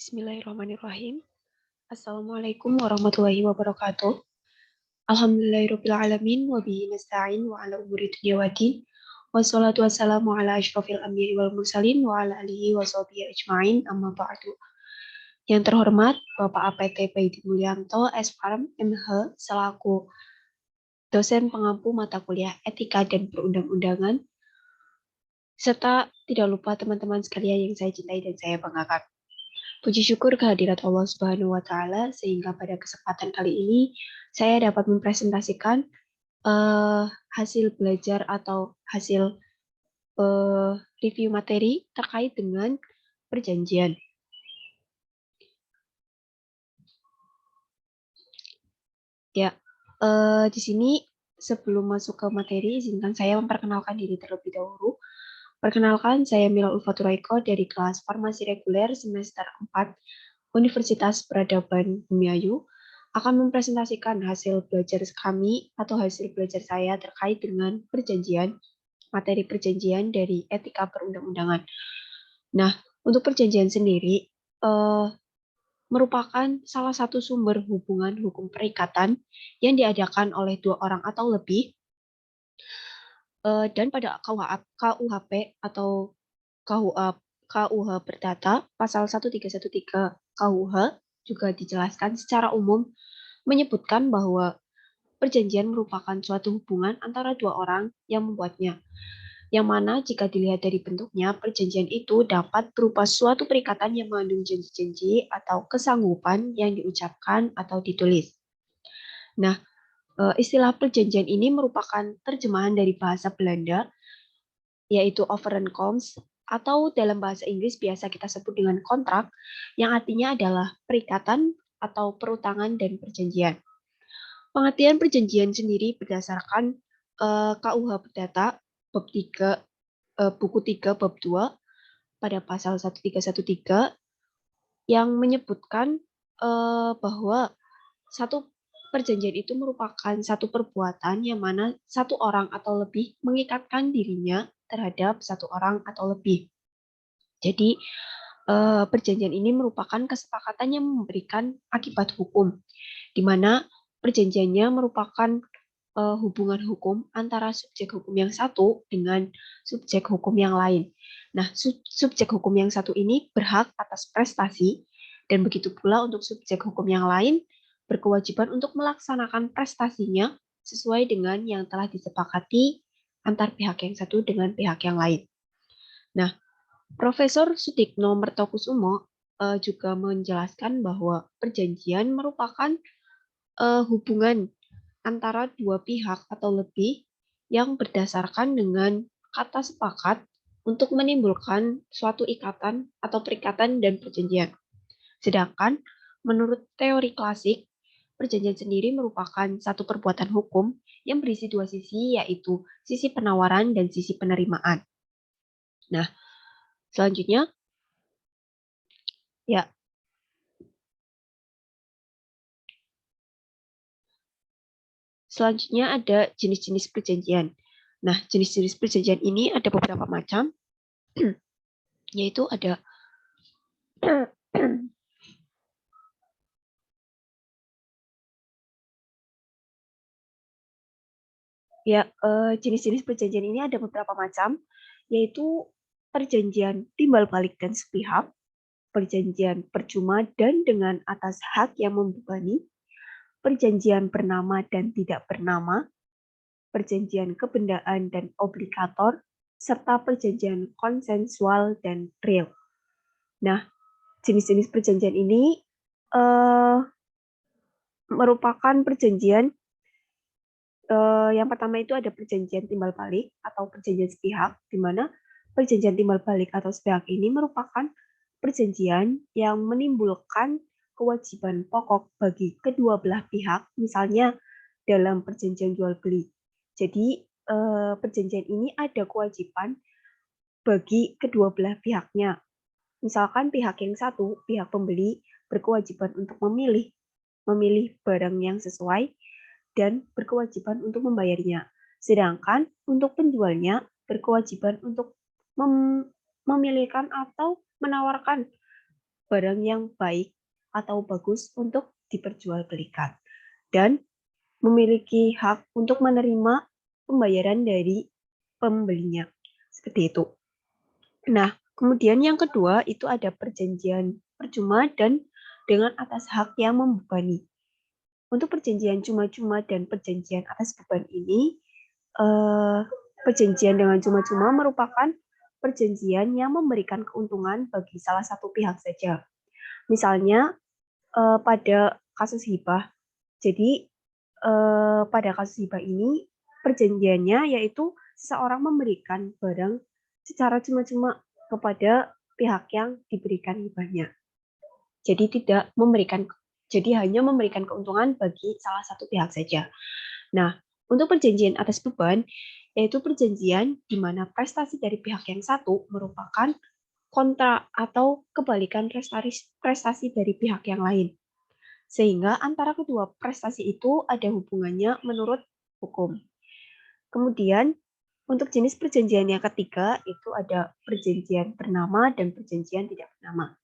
Bismillahirrahmanirrahim. Assalamualaikum warahmatullahi wabarakatuh. Alhamdulillahirrahmanirrahim. Wa bihi nasta'in wa ala umuri dunya wa din. Wassalatu wassalamu ala asyrafil anbiya'i wal mursalin wa ala alihi wa sahbihi ajma'in amma ba'du. Yang terhormat Bapak APT Baiti Mulyanto, S.Farm, MH, selaku dosen pengampu mata kuliah Etika dan Perundang-undangan, serta tidak lupa teman-teman sekalian yang saya cintai dan saya banggakan. Puji syukur kehadirat Allah Subhanahu wa Ta'ala, sehingga pada kesempatan kali ini saya dapat mempresentasikan hasil belajar atau hasil review materi terkait dengan perjanjian. Ya, di sini sebelum masuk ke materi, izinkan saya memperkenalkan diri terlebih dahulu. Perkenalkan, saya Mila Ulfaturaiko dari kelas Farmasi Reguler semester 4 Universitas Peradaban Bumiayu akan mempresentasikan hasil belajar kami atau hasil belajar saya terkait dengan perjanjian, materi perjanjian dari etika perundang-undangan. Nah, untuk perjanjian sendiri merupakan salah satu sumber hubungan hukum perikatan yang diadakan oleh dua orang atau lebih, dan pada KUHP atau KUH Perdata pasal 1313 KUH juga dijelaskan secara umum menyebutkan bahwa perjanjian merupakan suatu hubungan antara dua orang yang membuatnya, yang mana jika dilihat dari bentuknya, perjanjian itu dapat berupa suatu perikatan yang mengandung janji-janji atau kesanggupan yang diucapkan atau ditulis. Nah, istilah perjanjian ini merupakan terjemahan dari bahasa Belanda, yaitu overeenkomst, atau dalam bahasa Inggris biasa kita sebut dengan kontrak, yang artinya adalah perikatan atau perutangan dan perjanjian. Pengertian perjanjian sendiri berdasarkan KUH Perdata bab 3, buku 3 bab 2 pada pasal 1313 yang menyebutkan bahwa satu perjanjian itu merupakan satu perbuatan yang mana satu orang atau lebih mengikatkan dirinya terhadap satu orang atau lebih. Jadi perjanjian ini merupakan kesepakatan yang memberikan akibat hukum, di mana perjanjiannya merupakan hubungan hukum antara subjek hukum yang satu dengan subjek hukum yang lain. Nah, subjek hukum yang satu ini berhak atas prestasi, dan begitu pula untuk subjek hukum yang lain berkewajiban untuk melaksanakan prestasinya sesuai dengan yang telah disepakati antar pihak yang satu dengan pihak yang lain. Nah, Profesor Sutikno Mertokusumo juga menjelaskan bahwa perjanjian merupakan hubungan antara dua pihak atau lebih yang berdasarkan dengan kata sepakat untuk menimbulkan suatu ikatan atau perikatan dan perjanjian. Sedangkan menurut teori klasik, perjanjian sendiri merupakan satu perbuatan hukum yang berisi dua sisi, yaitu sisi penawaran dan sisi penerimaan. Nah, selanjutnya, ya, selanjutnya ada jenis-jenis perjanjian. Nah, jenis-jenis perjanjian ini ada beberapa macam, yaitu ada ya, jenis-jenis perjanjian ini ada beberapa macam, yaitu perjanjian timbal balik dan sepihak, perjanjian percuma dan dengan atas hak yang membebani, perjanjian bernama dan tidak bernama, perjanjian kebendaan dan obligator, serta perjanjian konsensual dan real. Nah, jenis-jenis perjanjian ini merupakan perjanjian. Yang pertama itu ada perjanjian timbal balik atau perjanjian sepihak, di mana perjanjian timbal balik atau sepihak ini merupakan perjanjian yang menimbulkan kewajiban pokok bagi kedua belah pihak, misalnya dalam perjanjian jual beli. Jadi perjanjian ini ada kewajiban bagi kedua belah pihaknya. Misalkan pihak yang satu, pihak pembeli, berkewajiban untuk memilih barang yang sesuai dan berkewajiban untuk membayarnya. Sedangkan untuk penjualnya berkewajiban untuk memilihkan atau menawarkan barang yang baik atau bagus untuk diperjualbelikan dan memiliki hak untuk menerima pembayaran dari pembelinya. Seperti itu. Nah, kemudian yang kedua itu ada perjanjian percuma dan dengan atas hak yang membebani. Untuk perjanjian cuma-cuma dan perjanjian atas beban ini, perjanjian dengan cuma-cuma merupakan perjanjian yang memberikan keuntungan bagi salah satu pihak saja. Misalnya pada kasus hibah. Jadi pada kasus hibah ini perjanjiannya yaitu seseorang memberikan barang secara cuma-cuma kepada pihak yang diberikan hibahnya. Jadi hanya memberikan keuntungan bagi salah satu pihak saja. Nah, untuk perjanjian atas beban, yaitu perjanjian di mana prestasi dari pihak yang satu merupakan kontra atau kebalikan prestasi dari pihak yang lain. Sehingga antara kedua prestasi itu ada hubungannya menurut hukum. Kemudian, untuk jenis perjanjian yang ketiga itu ada perjanjian bernama dan perjanjian tidak bernama.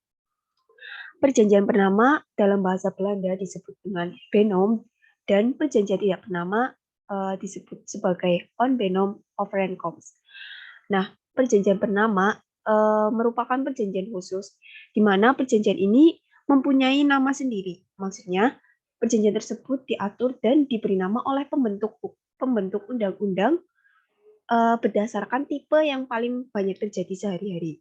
Perjanjian bernama dalam bahasa Belanda disebut dengan Benom dan perjanjian tidak bernama disebut sebagai Onbenom Overeenkomst. Nah, perjanjian bernama merupakan perjanjian khusus di mana perjanjian ini mempunyai nama sendiri. Maksudnya, perjanjian tersebut diatur dan diberi nama oleh pembentuk undang-undang berdasarkan tipe yang paling banyak terjadi sehari-hari.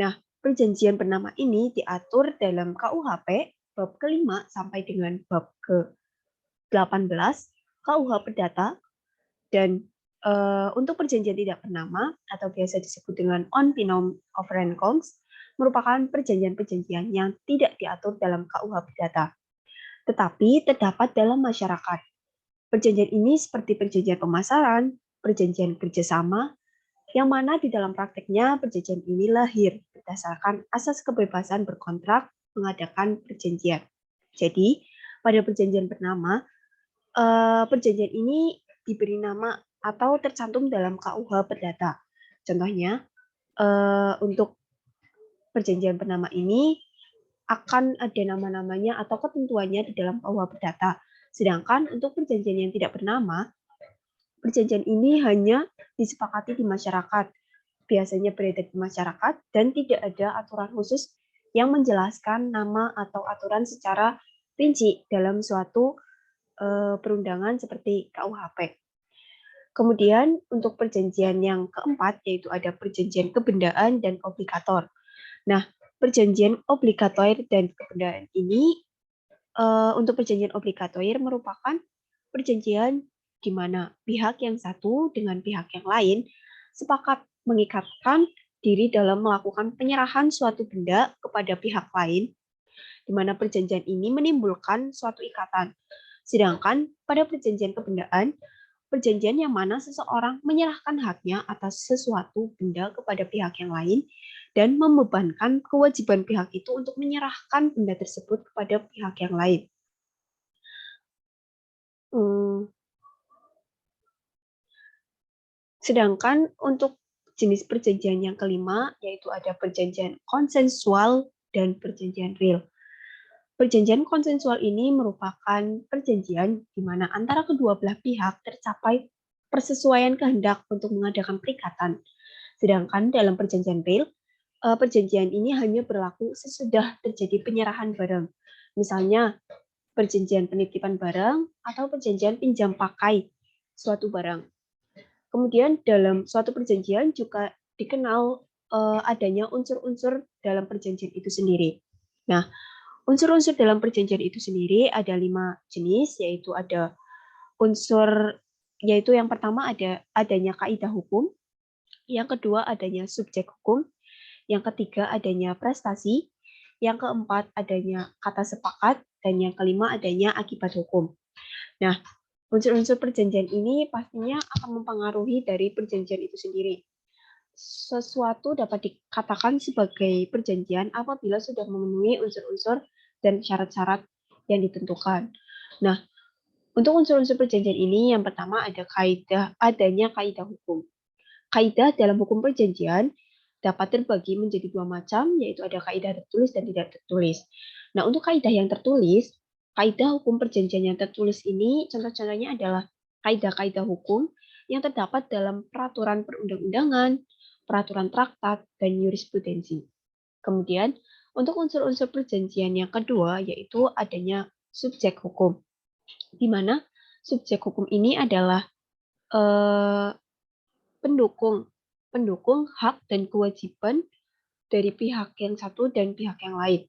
Nah, perjanjian bernama ini diatur dalam KUHP bab ke-5 sampai dengan bab ke-18 KUH Perdata dan untuk perjanjian tidak bernama atau biasa disebut dengan on-benom overeenkomst merupakan perjanjian-perjanjian yang tidak diatur dalam KUH Perdata, tetapi terdapat dalam masyarakat. Perjanjian ini seperti perjanjian pemasaran, perjanjian kerjasama, yang mana di dalam prakteknya perjanjian ini lahir berdasarkan asas kebebasan berkontrak mengadakan perjanjian. Jadi, pada perjanjian bernama, perjanjian ini diberi nama atau tercantum dalam KUH Perdata. Contohnya, untuk perjanjian bernama ini akan ada nama-namanya atau ketentuannya di dalam KUH Perdata. Sedangkan untuk perjanjian yang tidak bernama, perjanjian ini hanya disepakati di masyarakat, biasanya beredar di masyarakat, dan tidak ada aturan khusus yang menjelaskan nama atau aturan secara rinci dalam suatu perundangan seperti KUHP. Kemudian untuk perjanjian yang keempat, yaitu ada perjanjian kebendaan dan obligator. Nah, perjanjian obligator dan kebendaan ini, untuk perjanjian obligator merupakan perjanjian di mana pihak yang satu dengan pihak yang lain sepakat mengikatkan diri dalam melakukan penyerahan suatu benda kepada pihak lain, di mana perjanjian ini menimbulkan suatu ikatan. Sedangkan pada perjanjian kebendaan, perjanjian yang mana seseorang menyerahkan haknya atas sesuatu benda kepada pihak yang lain dan membebankan kewajiban pihak itu untuk menyerahkan benda tersebut kepada pihak yang lain. Sedangkan untuk jenis perjanjian yang kelima, yaitu ada perjanjian konsensual dan perjanjian real. Perjanjian konsensual ini merupakan perjanjian di mana antara kedua belah pihak tercapai persesuaian kehendak untuk mengadakan perikatan. Sedangkan dalam perjanjian real, perjanjian ini hanya berlaku sesudah terjadi penyerahan barang. Misalnya, perjanjian penitipan barang atau perjanjian pinjam pakai suatu barang. Kemudian dalam suatu perjanjian juga dikenal adanya unsur-unsur dalam perjanjian itu sendiri. Nah, unsur-unsur dalam perjanjian itu sendiri ada 5 jenis, yaitu ada unsur, yaitu yang pertama adanya kaidah hukum, yang kedua adanya subjek hukum, yang ketiga adanya prestasi, yang keempat adanya kata sepakat, dan yang kelima adanya akibat hukum. Nah, unsur-unsur perjanjian ini pastinya akan mempengaruhi dari perjanjian itu sendiri. Sesuatu dapat dikatakan sebagai perjanjian apabila sudah memenuhi unsur-unsur dan syarat-syarat yang ditentukan. Nah, untuk unsur-unsur perjanjian ini yang pertama adanya kaidah hukum. Kaidah dalam hukum perjanjian dapat terbagi menjadi dua macam, yaitu ada kaidah tertulis dan tidak tertulis. Nah, untuk kaidah yang tertulis, kaidah hukum perjanjian yang tertulis ini contoh-contohnya adalah kaidah-kaidah hukum yang terdapat dalam peraturan perundang-undangan, peraturan traktat, dan jurisprudensi. Kemudian, untuk unsur-unsur perjanjian yang kedua, yaitu adanya subjek hukum, di mana subjek hukum ini adalah pendukung hak dan kewajiban dari pihak yang satu dan pihak yang lain.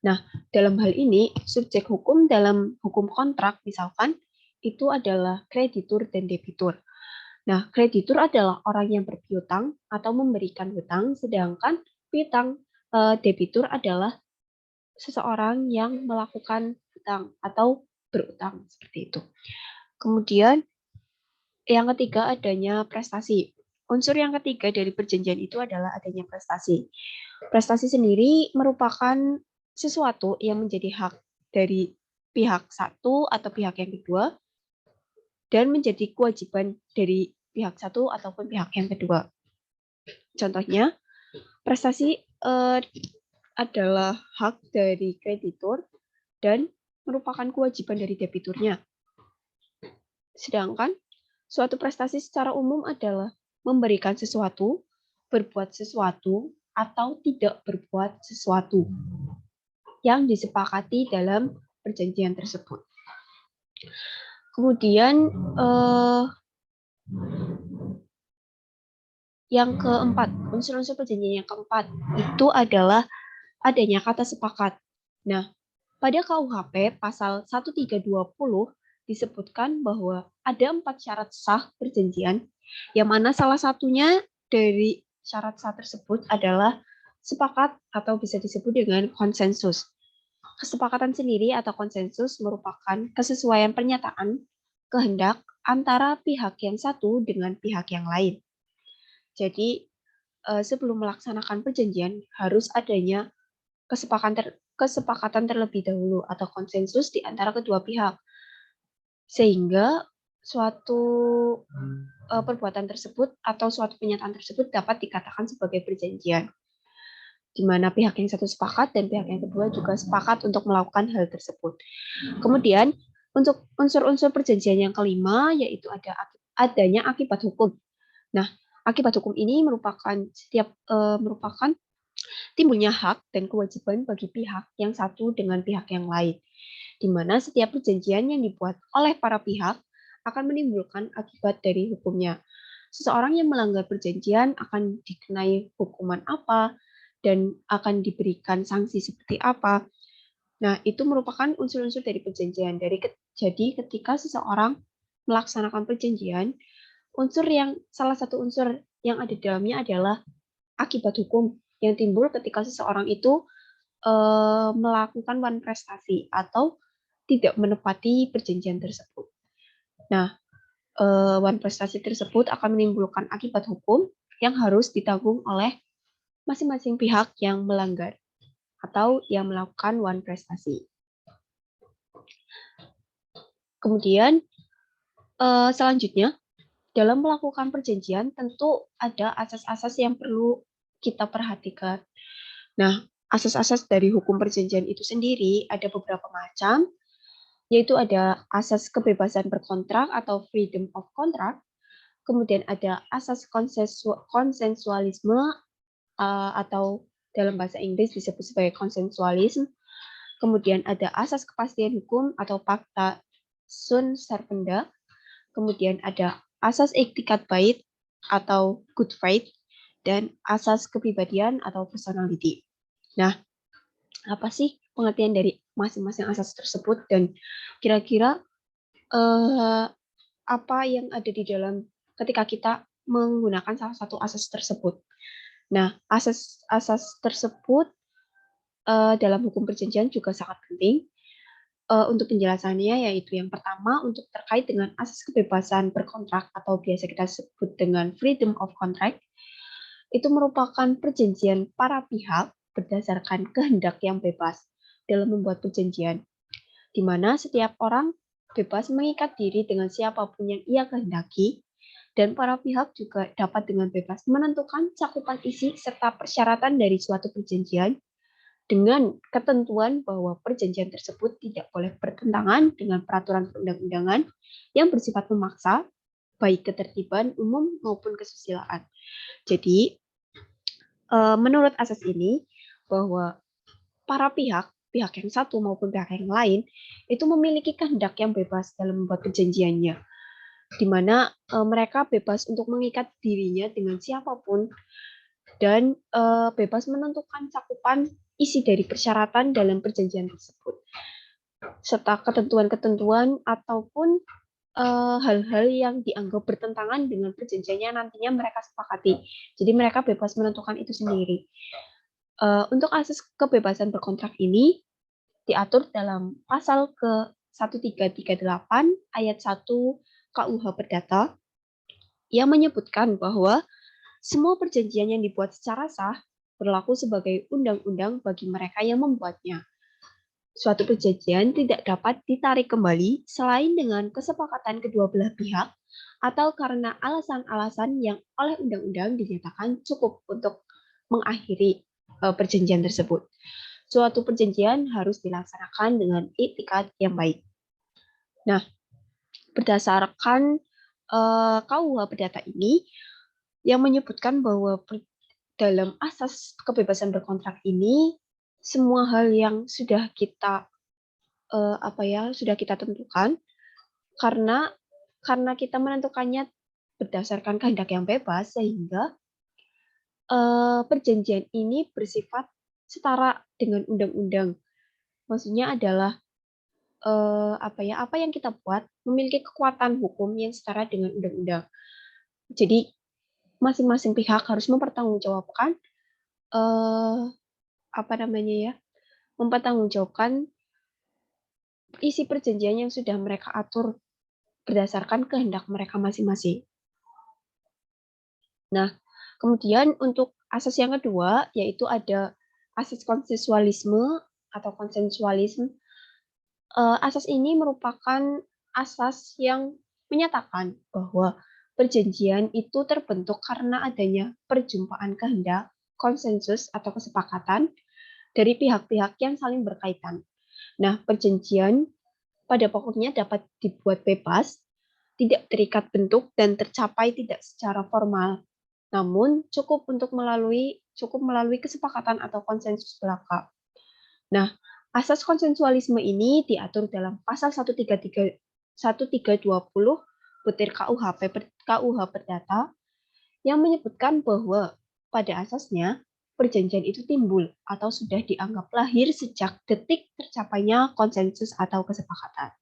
Nah, dalam hal ini, subjek hukum dalam hukum kontrak misalkan itu adalah kreditur dan debitur. Nah, kreditur adalah orang yang berpiutang atau memberikan hutang, sedangkan debitur adalah seseorang yang melakukan hutang atau berutang seperti itu. Kemudian yang ketiga adanya prestasi. Unsur yang ketiga dari perjanjian itu adalah adanya prestasi. Prestasi sendiri merupakan sesuatu yang menjadi hak dari pihak satu atau pihak yang kedua dan menjadi kewajiban dari pihak satu ataupun pihak yang kedua. Contohnya, prestasi adalah hak dari kreditur dan merupakan kewajiban dari debiturnya. Sedangkan suatu prestasi secara umum adalah memberikan sesuatu, berbuat sesuatu, atau tidak berbuat sesuatu yang disepakati dalam perjanjian tersebut. Kemudian yang keempat, unsur-unsur perjanjian yang keempat itu adalah adanya kata sepakat. Nah, pada KUHP pasal 1320 disebutkan bahwa ada 4 syarat sah perjanjian, yang mana salah satunya dari syarat sah tersebut adalah sepakat atau bisa disebut dengan konsensus. Kesepakatan sendiri atau konsensus merupakan kesesuaian pernyataan kehendak antara pihak yang satu dengan pihak yang lain. Jadi, sebelum melaksanakan perjanjian harus adanya kesepakatan terlebih dahulu atau konsensus di antara kedua pihak. Sehingga suatu perbuatan tersebut atau suatu pernyataan tersebut dapat dikatakan sebagai perjanjian, di mana pihak yang satu sepakat dan pihak yang kedua juga sepakat untuk melakukan hal tersebut. Kemudian, untuk unsur-unsur perjanjian yang kelima, yaitu adanya akibat hukum. Nah, akibat hukum ini merupakan timbulnya hak dan kewajiban bagi pihak yang satu dengan pihak yang lain, di mana setiap perjanjian yang dibuat oleh para pihak akan menimbulkan akibat dari hukumnya. Seseorang yang melanggar perjanjian akan dikenai hukuman apa dan akan diberikan sanksi seperti apa. Nah, itu merupakan unsur-unsur dari perjanjian. Jadi ketika seseorang melaksanakan perjanjian, salah satu unsur yang ada di dalamnya adalah akibat hukum yang timbul ketika seseorang itu melakukan one prestasi atau tidak menepati perjanjian tersebut. Nah, one prestasi tersebut akan menimbulkan akibat hukum yang harus ditanggung oleh masing-masing pihak yang melanggar atau yang melakukan one prestasi. Kemudian, selanjutnya, dalam melakukan perjanjian tentu ada asas-asas yang perlu kita perhatikan. Nah, asas-asas dari hukum perjanjian itu sendiri ada beberapa macam, yaitu ada asas kebebasan berkontrak atau freedom of contract, kemudian ada asas konsensualisme atau dalam bahasa Inggris disebut sebagai konsensualisme, kemudian ada asas kepastian hukum atau fakta sunt serpenda, kemudian ada asas etikat baik atau good faith, dan asas kepribadian atau personality. Nah, apa sih pengertian dari masing-masing asas tersebut dan kira-kira apa yang ada di dalam ketika kita menggunakan salah satu asas tersebut? Nah, asas-asas tersebut dalam hukum perjanjian juga sangat penting. Untuk penjelasannya yaitu yang pertama untuk terkait dengan asas kebebasan berkontrak atau biasa kita sebut dengan freedom of contract, itu merupakan perjanjian para pihak berdasarkan kehendak yang bebas dalam membuat perjanjian, di mana setiap orang bebas mengikat diri dengan siapapun yang ia kehendaki dan para pihak juga dapat dengan bebas menentukan cakupan isi serta persyaratan dari suatu perjanjian dengan ketentuan bahwa perjanjian tersebut tidak boleh bertentangan dengan peraturan perundang-undangan yang bersifat memaksa, baik ketertiban umum maupun kesusilaan. Jadi, menurut asas ini, bahwa para pihak yang satu maupun pihak yang lain, itu memiliki kehendak yang bebas dalam membuat perjanjiannya, di mana mereka bebas untuk mengikat dirinya dengan siapapun dan bebas menentukan cakupan isi dari persyaratan dalam perjanjian tersebut, serta ketentuan-ketentuan ataupun hal-hal yang dianggap bertentangan dengan perjanjiannya nantinya mereka sepakati. Jadi mereka bebas menentukan itu sendiri. Untuk asas kebebasan berkontrak ini diatur dalam pasal ke-1338 ayat 1 KUH Perdata yang menyebutkan bahwa semua perjanjian yang dibuat secara sah berlaku sebagai undang-undang bagi mereka yang membuatnya. Suatu perjanjian tidak dapat ditarik kembali selain dengan kesepakatan kedua belah pihak atau karena alasan-alasan yang oleh undang-undang dinyatakan cukup untuk mengakhiri perjanjian tersebut. Suatu perjanjian harus dilaksanakan dengan itikat yang baik. Nah, berdasarkan KUH Perdata ini yang menyebutkan bahwa dalam asas kebebasan berkontrak ini semua hal yang sudah kita sudah kita tentukan karena kita menentukannya berdasarkan kehendak yang bebas sehingga perjanjian ini bersifat setara dengan undang-undang. Maksudnya adalah apa yang kita buat memiliki kekuatan hukum yang setara dengan undang-undang. Jadi masing-masing pihak harus mempertanggungjawabkan mempertanggungjawabkan isi perjanjian yang sudah mereka atur berdasarkan kehendak mereka masing-masing. Nah, kemudian untuk asas yang kedua yaitu ada asas konsensualisme atau konsensualisme. Asas ini merupakan asas yang menyatakan bahwa perjanjian itu terbentuk karena adanya perjumpaan kehendak, konsensus atau kesepakatan dari pihak-pihak yang saling berkaitan. Nah, perjanjian pada pokoknya dapat dibuat bebas, tidak terikat bentuk dan tercapai tidak secara formal. Namun cukup melalui kesepakatan atau konsensus belaka. Nah, asas konsensualisme ini diatur dalam pasal 1320 butir KUH Perdata yang menyebutkan bahwa pada asasnya perjanjian itu timbul atau sudah dianggap lahir sejak detik tercapainya konsensus atau kesepakatan.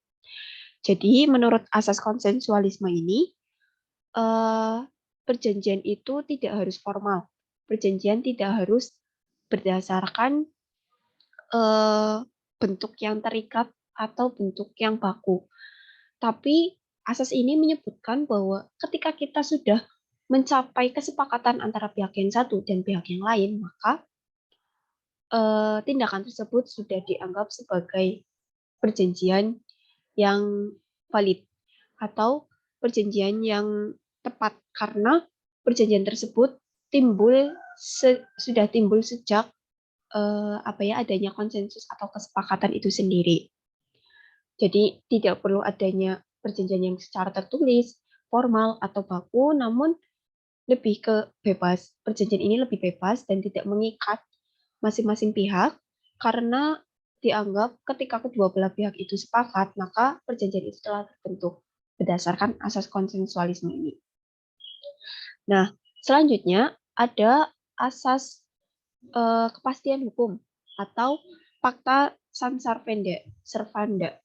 Jadi menurut asas konsensualisme ini, perjanjian itu tidak harus formal. Perjanjian tidak harus berdasarkan bentuk yang terikat atau bentuk yang baku. Tapi asas ini menyebutkan bahwa ketika kita sudah mencapai kesepakatan antara pihak yang satu dan pihak yang lain, maka tindakan tersebut sudah dianggap sebagai perjanjian yang valid atau perjanjian yang tepat karena perjanjian tersebut sudah timbul sejak adanya konsensus atau kesepakatan itu sendiri. Jadi tidak perlu adanya perjanjian yang secara tertulis, formal atau baku, namun lebih ke bebas. Perjanjian ini lebih bebas dan tidak mengikat masing-masing pihak karena dianggap ketika kedua belah pihak itu sepakat, maka perjanjian itu telah terbentuk berdasarkan asas konsensualisme ini. Nah, selanjutnya ada asas kepastian hukum atau fakta servanda.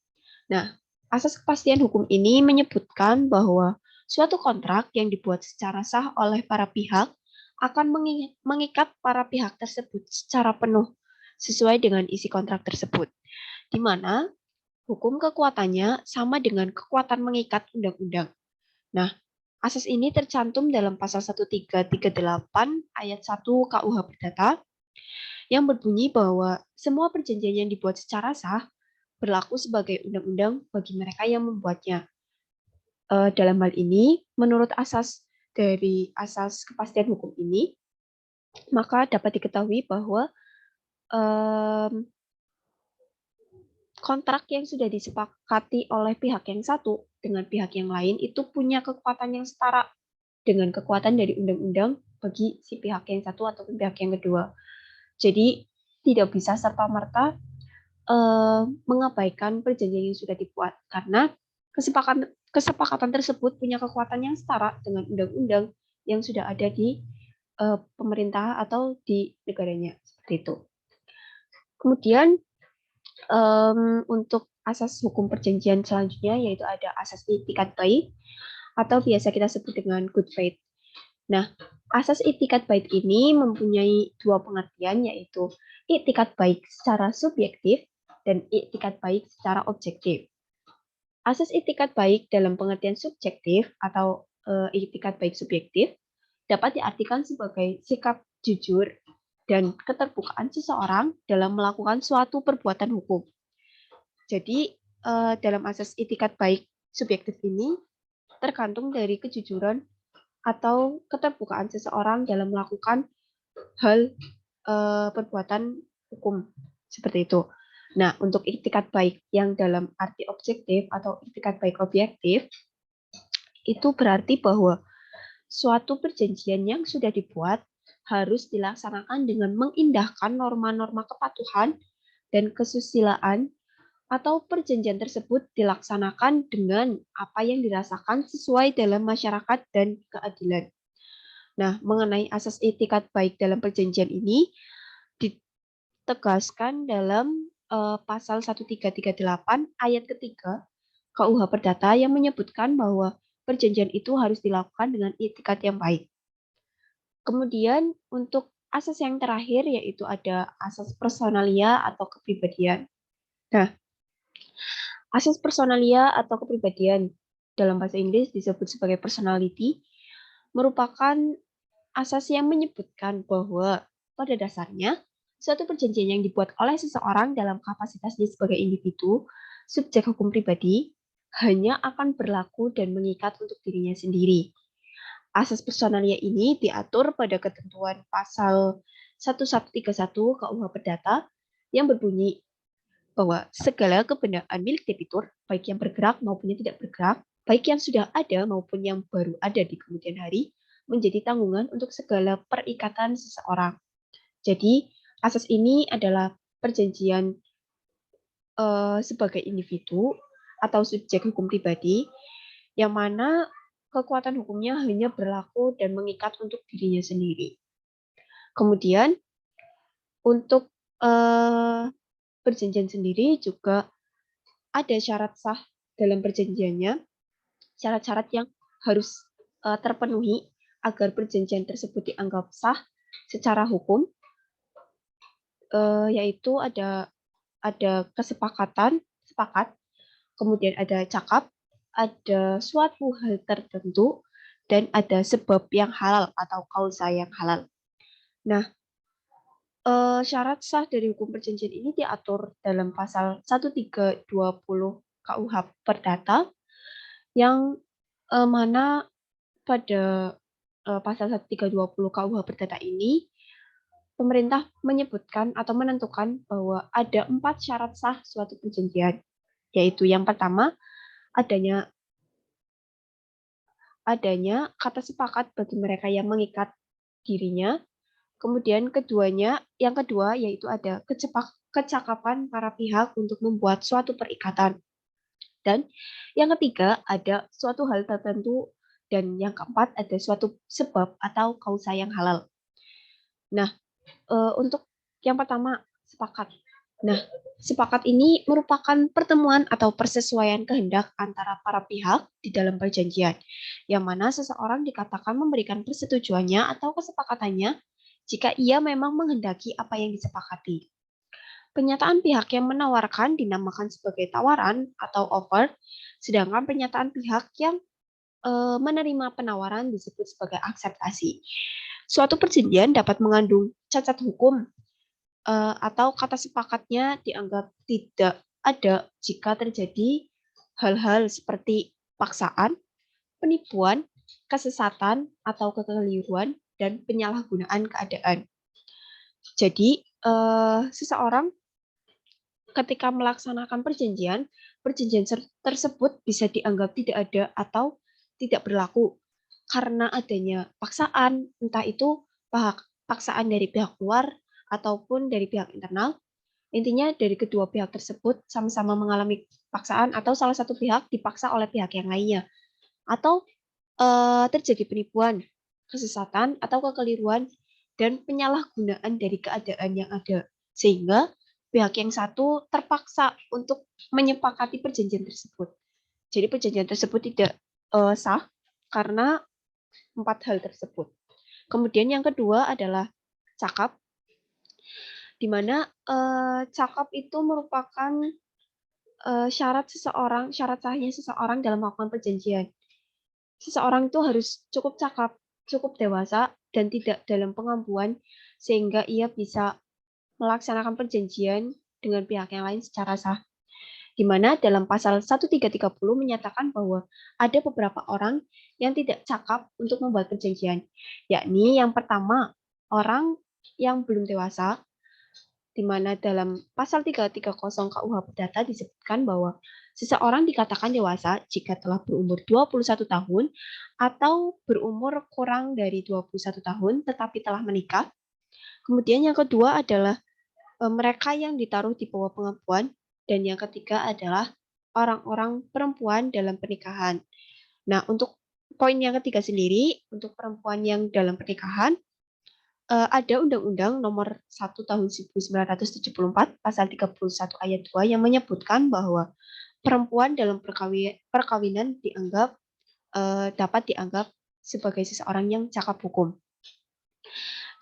Nah, asas kepastian hukum ini menyebutkan bahwa suatu kontrak yang dibuat secara sah oleh para pihak akan mengikat para pihak tersebut secara penuh sesuai dengan isi kontrak tersebut, di mana hukum kekuatannya sama dengan kekuatan mengikat undang-undang. Nah, asas ini tercantum dalam pasal 1338 ayat 1 KUH Perdata yang berbunyi bahwa semua perjanjian yang dibuat secara sah berlaku sebagai undang-undang bagi mereka yang membuatnya. Dalam hal ini, menurut asas dari asas kepastian hukum ini, maka dapat diketahui bahwa kontrak yang sudah disepakati oleh pihak yang satu dengan pihak yang lain itu punya kekuatan yang setara dengan kekuatan dari undang-undang bagi si pihak yang satu ataupun pihak yang kedua. Jadi tidak bisa serta-merta mengabaikan perjanjian yang sudah dibuat karena kesepakatan tersebut punya kekuatan yang setara dengan undang-undang yang sudah ada di pemerintah atau di negaranya seperti itu. Kemudian untuk asas hukum perjanjian selanjutnya yaitu ada asas itikat baik atau biasa kita sebut dengan good faith. Nah, asas itikat baik ini mempunyai dua pengertian yaitu itikat baik secara subjektif dan itikat baik secara objektif. Asas itikat baik dalam pengertian subjektif atau itikat baik subjektif dapat diartikan sebagai sikap jujur dan keterbukaan seseorang dalam melakukan suatu perbuatan hukum. Jadi, dalam asas itikat baik subjektif ini tergantung dari kejujuran atau keterbukaan seseorang dalam melakukan hal perbuatan hukum seperti itu. Nah, untuk itikat baik yang dalam arti objektif atau itikat baik objektif itu berarti bahwa suatu perjanjian yang sudah dibuat harus dilaksanakan dengan mengindahkan norma-norma kepatuhan dan kesusilaan atau perjanjian tersebut dilaksanakan dengan apa yang dirasakan sesuai dalam masyarakat dan keadilan. Nah, mengenai asas itikat baik dalam perjanjian ini ditegaskan dalam pasal 1338 ayat ketiga KUH Perdata yang menyebutkan bahwa perjanjian itu harus dilakukan dengan itikat yang baik. Kemudian untuk asas yang terakhir yaitu ada asas personalia atau kepribadian. Nah, asas personalia atau kepribadian dalam bahasa Inggris disebut sebagai personality merupakan asas yang menyebutkan bahwa pada dasarnya suatu perjanjian yang dibuat oleh seseorang dalam kapasitasnya sebagai individu, subjek hukum pribadi, hanya akan berlaku dan mengikat untuk dirinya sendiri. Asas personalia ini diatur pada ketentuan pasal 1131 KUH Perdata yang berbunyi bahwa segala kebendaan milik debitur, baik yang bergerak maupun yang tidak bergerak, baik yang sudah ada maupun yang baru ada di kemudian hari, menjadi tanggungan untuk segala perikatan seseorang. Jadi, asas ini adalah perjanjian sebagai individu atau subjek hukum pribadi, yang mana kekuatan hukumnya hanya berlaku dan mengikat untuk dirinya sendiri. Kemudian, untuk perjanjian sendiri juga ada syarat sah dalam perjanjiannya, syarat-syarat yang harus terpenuhi agar perjanjian tersebut dianggap sah secara hukum, yaitu ada kesepakatan, sepakat, kemudian ada cakap, ada suatu hal tertentu, dan ada sebab yang halal atau kausa yang halal. Nah, syarat sah dari hukum perjanjian ini diatur dalam pasal 1320 KUH Perdata yang mana pada pasal 1320 KUH Perdata ini pemerintah menyebutkan atau menentukan bahwa ada 4 syarat sah suatu perjanjian, yaitu yang pertama adanya kata sepakat bagi mereka yang mengikat dirinya. Kemudian yang kedua yaitu ada kecakapan para pihak untuk membuat suatu perikatan. Dan yang ketiga ada suatu hal tertentu dan yang keempat ada suatu sebab atau kausa yang halal. Nah, untuk yang pertama sepakat. Nah, sepakat ini merupakan pertemuan atau persesuaian kehendak antara para pihak di dalam perjanjian, yang mana seseorang dikatakan memberikan persetujuannya atau kesepakatannya jika ia memang menghendaki apa yang disepakati. Pernyataan pihak yang menawarkan dinamakan sebagai tawaran atau offer, sedangkan pernyataan pihak yang menerima penawaran disebut sebagai akseptasi. Suatu perjanjian dapat mengandung cacat hukum atau kata sepakatnya dianggap tidak ada jika terjadi hal-hal seperti paksaan, penipuan, kesesatan atau kekeliruan, dan penyalahgunaan keadaan. Jadi, seseorang ketika melaksanakan perjanjian, perjanjian tersebut bisa dianggap tidak ada atau tidak berlaku karena adanya paksaan, entah itu paksaan dari pihak luar ataupun dari pihak internal. Intinya dari kedua pihak tersebut sama-sama mengalami paksaan atau salah satu pihak dipaksa oleh pihak yang lainnya. Atau terjadi penipuan, kesesatan, atau kekeliruan, dan penyalahgunaan dari keadaan yang ada. Sehingga pihak yang satu terpaksa untuk menyepakati perjanjian tersebut. Jadi perjanjian tersebut tidak sah karena 4 hal tersebut. Kemudian yang kedua adalah cakap, di mana cakap itu merupakan syarat sahnya seseorang dalam melakukan perjanjian. Seseorang itu harus cukup cakap, cukup dewasa, dan tidak dalam pengampuan, sehingga ia bisa melaksanakan perjanjian dengan pihak yang lain secara sah. Di mana dalam pasal 1330 menyatakan bahwa ada beberapa orang yang tidak cakap untuk membuat perjanjian, yakni yang pertama, orang yang belum dewasa, di mana dalam pasal 330 KUH Perdata disebutkan bahwa seseorang dikatakan dewasa jika telah berumur 21 tahun atau berumur kurang dari 21 tahun tetapi telah menikah. Kemudian yang kedua adalah mereka yang ditaruh di bawah pengakuan, dan yang ketiga adalah orang-orang perempuan dalam pernikahan. Nah, untuk poin yang ketiga sendiri, untuk perempuan yang dalam pernikahan, ada Undang-Undang Nomor 1 Tahun 1974 Pasal 31 Ayat 2 yang menyebutkan bahwa perempuan dalam perkawinan dapat dianggap sebagai seseorang yang cakap hukum.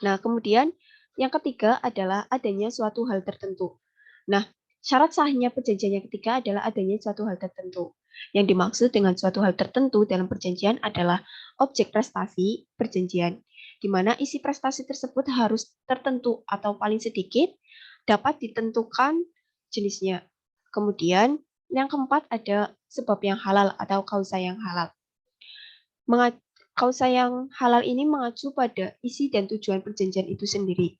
Nah, kemudian yang ketiga adalah adanya suatu hal tertentu. Nah, syarat sahnya perjanjian yang ketiga adalah adanya suatu hal tertentu. Yang dimaksud dengan suatu hal tertentu dalam perjanjian adalah objek prestasi perjanjian, di mana isi prestasi tersebut harus tertentu atau paling sedikit dapat ditentukan jenisnya. Kemudian, yang keempat ada sebab yang halal atau kausa yang halal. Kausa yang halal ini mengacu pada isi dan tujuan perjanjian itu sendiri.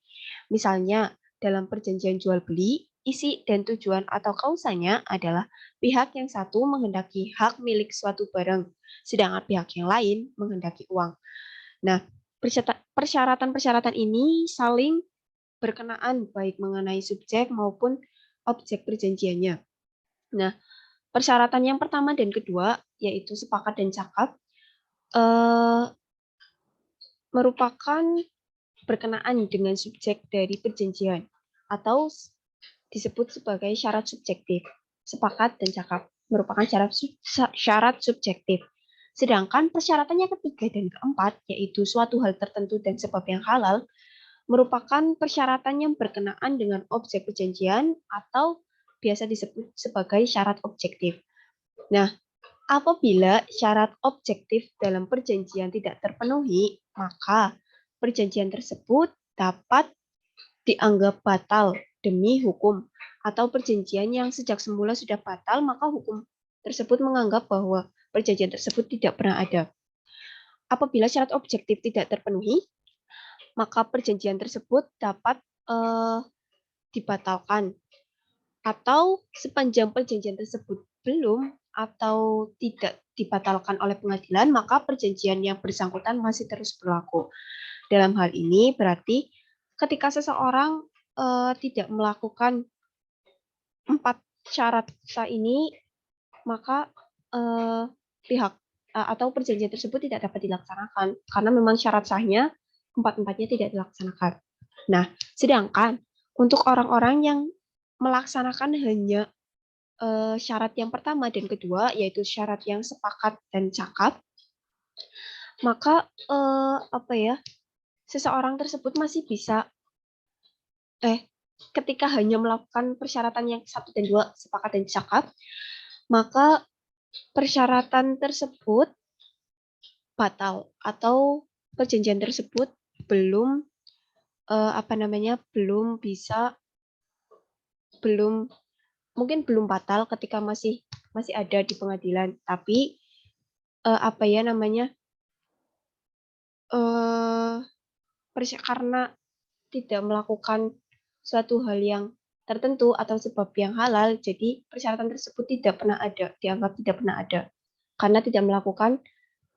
Misalnya, dalam perjanjian jual beli, isi dan tujuan atau kausanya adalah pihak yang satu menghendaki hak milik suatu barang, sedangkan pihak yang lain menghendaki uang. Nah, persyaratan-persyaratan ini saling berkenaan baik mengenai subjek maupun objek perjanjiannya. Nah, persyaratan yang pertama dan kedua, yaitu sepakat dan cakap, merupakan berkenaan dengan subjek dari perjanjian atau disebut sebagai syarat subjektif. Sepakat dan cakap merupakan syarat subjektif. Sedangkan persyaratan yang ketiga dan keempat, yaitu suatu hal tertentu dan sebab yang halal, merupakan persyaratan yang berkenaan dengan objek perjanjian atau biasa disebut sebagai syarat objektif. Nah, apabila syarat objektif dalam perjanjian tidak terpenuhi, maka perjanjian tersebut dapat dianggap batal demi hukum, atau perjanjian yang sejak semula sudah batal, maka hukum tersebut menganggap bahwa perjanjian tersebut tidak pernah ada. Apabila syarat objektif tidak terpenuhi, maka perjanjian tersebut dapat dibatalkan. Atau sepanjang perjanjian tersebut belum atau tidak dibatalkan oleh pengadilan, maka perjanjian yang bersangkutan masih terus berlaku. Dalam hal ini berarti ketika seseorang tidak melakukan 4 syarat sah ini, maka pihak atau perjanjian tersebut tidak dapat dilaksanakan karena memang syarat sahnya 4-4-nya tidak dilaksanakan. Nah, sedangkan untuk orang-orang yang melaksanakan hanya syarat yang pertama dan kedua, yaitu syarat yang sepakat dan cakap, maka seseorang tersebut masih bisa ketika hanya melakukan persyaratan yang 1 dan 2 sepakat dan cakap, maka persyaratan tersebut batal atau perjanjian tersebut belum belum batal ketika masih ada di pengadilan, tapi karena tidak melakukan suatu hal yang tertentu atau sebab yang halal, jadi persyaratan tersebut dianggap tidak pernah ada. Karena tidak melakukan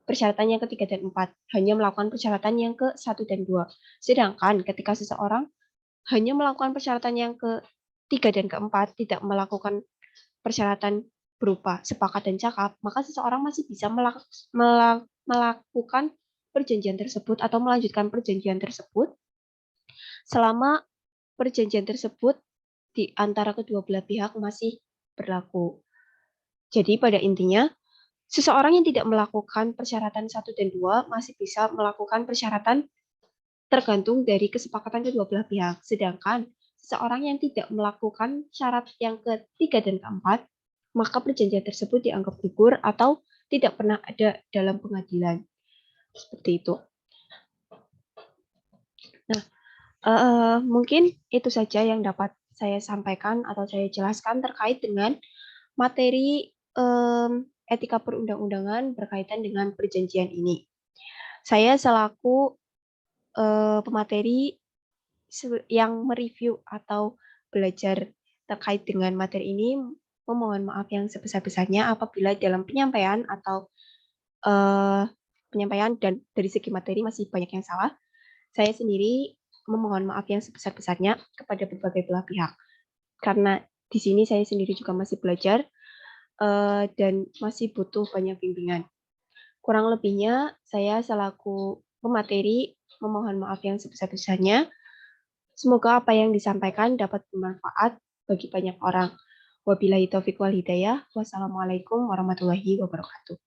persyaratan yang ketiga dan empat, hanya melakukan persyaratan yang ke satu dan dua. Sedangkan ketika seseorang hanya melakukan persyaratan yang ketiga dan keempat, tidak melakukan persyaratan berupa sepakat dan cakap, maka seseorang masih bisa melakukan perjanjian tersebut atau melanjutkan perjanjian tersebut selama perjanjian tersebut di antara kedua belah pihak masih berlaku. Jadi pada intinya, seseorang yang tidak melakukan persyaratan satu dan dua masih bisa melakukan persyaratan tergantung dari kesepakatan kedua belah pihak. Sedangkan seseorang yang tidak melakukan syarat yang ketiga dan keempat, maka perjanjian tersebut dianggap gugur atau tidak pernah ada dalam pengadilan. Seperti itu. Nah, mungkin itu saja yang dapat saya sampaikan atau saya jelaskan terkait dengan materi etika perundang-undangan berkaitan dengan perjanjian ini. Saya selaku pemateri yang mereview atau belajar terkait dengan materi ini memohon maaf yang sebesar-besarnya apabila dalam penyampaian atau penyampaian dan dari segi materi masih banyak yang salah. Saya sendiri memohon maaf yang sebesar-besarnya kepada berbagai belah pihak. Karena di sini saya sendiri juga masih belajar dan masih butuh banyak bimbingan. Kurang lebihnya, saya selaku pemateri memohon maaf yang sebesar-besarnya. Semoga apa yang disampaikan dapat bermanfaat bagi banyak orang. Wabillahi taufiq wal hidayah. Wassalamualaikum warahmatullahi wabarakatuh.